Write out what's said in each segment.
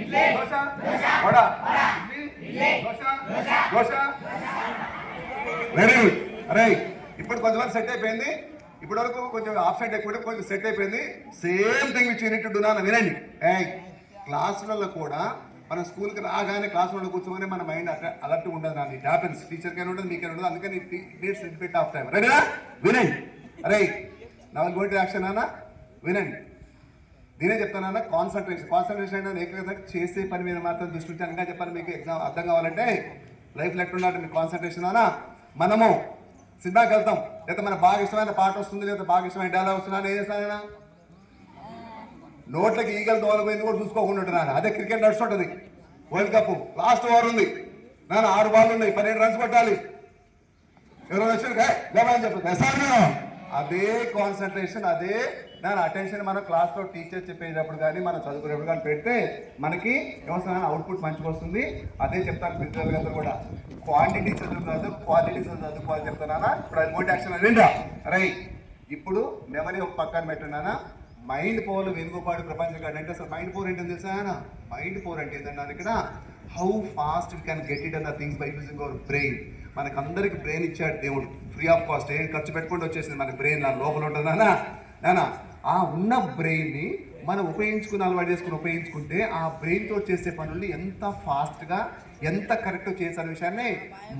Idli dosa vada idli dosa dosa. Very good. అరే ఇప్పుడు కొంతమంది సెట్ అయిపోయింది. ఇప్పటి వరకు కొంచెం ఆఫ్ సైడ్ ఎక్కువ కొంచెం సెట్ అయిపోయింది. Same thing which unit to నా వినండి. క్లాసులలో కూడా మన స్కూల్కి రాగానే క్లాసులలో కూర్చోగానే మన మైండ్ అలర్ట్గా ఉండదు. నాన్న ఇట్ హ్యాపెన్స్. టీచర్కైనా ఉండదు, మీకైనా ఉండదు. అందుకని needs little bit of time. రైటా? వినండి. అరే నా గోయింగ్ టు యాక్షన్ అన్న వినండి. నేనే చెప్తానన్నా కాన్సన్ట్రేషన్ అంటే ఏకైనా చేసే పని మీద మాత్రం దృష్టి ఉంటే అనగా చెప్పాలి. మీకు ఎగ్జామ్ అర్థం కావాలంటే లైఫ్లో ఎట్లున్నట్టు మీకు కాన్సన్ట్రేషన్ అన్నా. మనము సినిమాకి వెళ్తాం, లేదా మనకు బాగా ఇష్టమైన పాట వస్తుంది, లేదా బాగా ఇష్టమైన డైలాగ్ వస్తుందని ఏం చేస్తానైనా నోట్లకి ఈగలు తోలపోయింది కూడా చూసుకోకుండా ఉంటున్నాను. అదే క్రికెట్ నడుస్తుంటుంది. వరల్డ్ కప్ లాస్ట్ ఓవర్ ఉంది నాన్న, 6 బాల్ ఉన్నాయి, 12 రన్స్ కొట్టాలి. ఎవరో వచ్చి లేవని చెప్పారు. అదే కాన్సన్ట్రేషన్, అదే దాని అటెన్షన్ మన క్లాస్లో టీచర్ చెప్పేటప్పుడు కానీ మనం చదువుకునేప్పుడు కానీ పెడితే మనకి ఏమొస్తుంది, అవుట్పుట్ మంచిగా వస్తుంది. అదే చెప్తాను పిల్లలందరూ కూడా. క్వాంటిటీ చదువుకోదు, క్వాలిటీ చదువుకోవాలి చెప్తానా. ఇప్పుడు అది మోటి యాక్షన్ వింటా. రైట్. ఇప్పుడు మెమరీ ఒక పక్కన పెట్టినానా. మైండ్ పవర్ వెనుకపాడు ప్రపంచం కాదు అంటే అసలు మైండ్ పవర్ ఏంటని తెలుసా? మైండ్ పవర్ అంటే ఏంటన్నారు ఇక్కడ, how fast you can get it అన్న things by using our brain. మనకందరికి బ్రెయిన్ ఇచ్చాడు దేవుడు ఫ్రీ ఆఫ్ కాస్ట్. ఏం ఖర్చు పెట్టుకుంటూ వచ్చేసింది మన బ్రెయిన్ నా లోపల ఉంటుందా నానా. ఆ ఉన్న బ్రెయిన్ని మనం అలవాటు చేసుకుని ఉపయోగించుకుంటే ఆ బ్రెయిన్తో చేసే పనులు ఎంత ఫాస్ట్గా ఎంత కరెక్ట్గా చేసే విషయాన్ని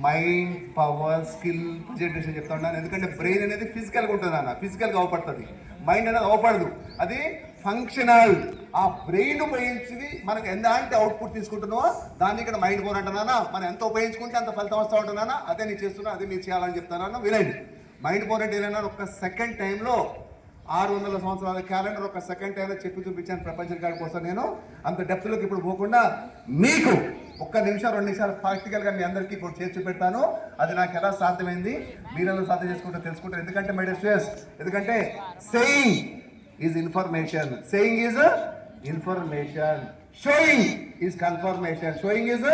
మైండ్ పవర్ స్కిల్ ప్రజెంటేషన్ చెప్తా ఉన్నాను. ఎందుకంటే బ్రెయిన్ అనేది ఫిజికల్గా ఉంటుంది అన్న, ఫిజికల్గా అవపడుతుంది. మైండ్ అనేది అవపడదు, అది ఫంక్షనల్. ఆ బ్రెయిన్ ఉపయోగించి మనకు ఎలాంటి అవుట్పుట్ తీసుకుంటున్నావో దాన్ని ఇక్కడ మైండ్ పవర్ అంటున్నానా. మనం ఎంత ఉపయోగించుకుంటే అంత ఫలితం వస్తూ ఉంటున్నానా. అదే నేను చేస్తున్నా, అదే మీరు చేయాలని చెప్తాను. వినండి. మైండ్ పవర్ అంటే ఏదైనా ఒక సెకండ్ టైంలో 600 సంవత్సరాల క్యాలెండర్ ఒక సెకండ్ టైంలో చెప్పి చూపించాను ప్రపంచం కాడి కోసం. నేను అంత డెప్త్లోకి ఇప్పుడు పోకుండా మీకు 1 నిమిషం 2 నిమిషాలు ప్రాక్టికల్గా మీ అందరికీ ఇప్పుడు చేసి చూపెడతాను. అది నాకు ఎలా సాధ్యమైంది, మీరెలా సాధ్యం చేసుకుంటూ తెలుసుకుంటారు. ఎందుకంటే మై డియర్ స్టూడెంట్స్, ఎందుకంటే saying is information, saying is information, showing is confirmation, showing is